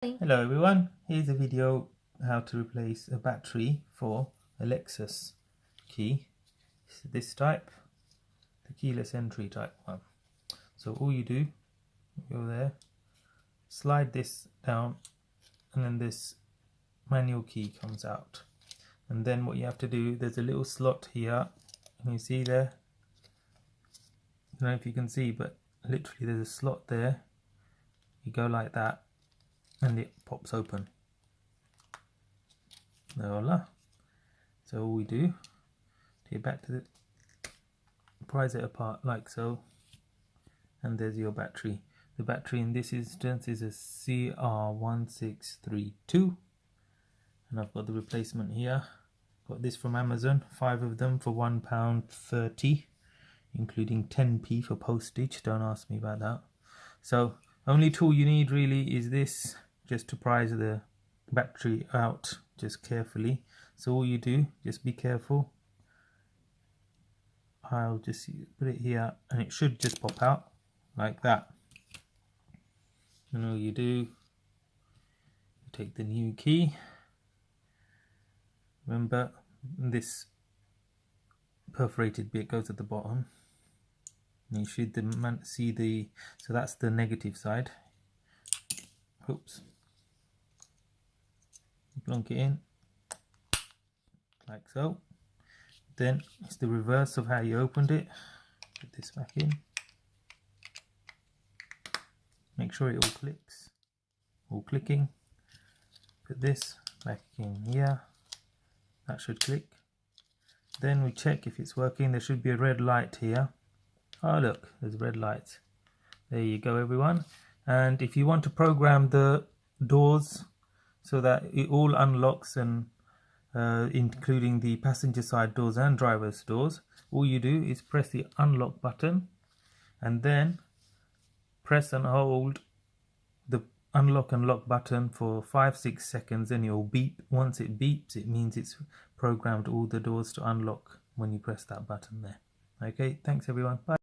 Hello everyone, here's a video how to replace a battery for a Lexus key. It's this type, the keyless entry type one. So all you do, go there, slide this down, and then this manual key comes out. And then what you have to do, there's a little slot here, and you see there, I don't know if you can see, but literally there's a slot there. You go like that and it pops open. Voila. So all we do, take it back to the, prise it apart like so, and there's your battery. The battery in this instance is a CR1632, and I've got the replacement here. Got this from Amazon, 5 of them for £1.30, including 10p for postage. Don't ask me about that. So only tool you need really is this, just to prise the battery out just carefully. So all you do, just be careful. I'll just put it here and it should just pop out like that. And all you do, you take the new key. Remember, this perforated bit goes at the bottom. And you should see the, so that's the negative side. Oops. Plunk it in like so. Then it's the reverse of how you opened it. Put this back in. Make sure it all clicks. All clicking. Put this back in here. That should click. Then we check if it's working. There should be a red light here. Oh look, there's red lights. There you go everyone. And if you want to program the doors so that it all unlocks, and including the passenger side doors and driver's doors, all you do is press the unlock button and then press and hold the unlock and lock button for 5-6 seconds, and it'll beep. Once it beeps, it means it's programmed all the doors to unlock when you press that button there. Okay, thanks everyone, bye.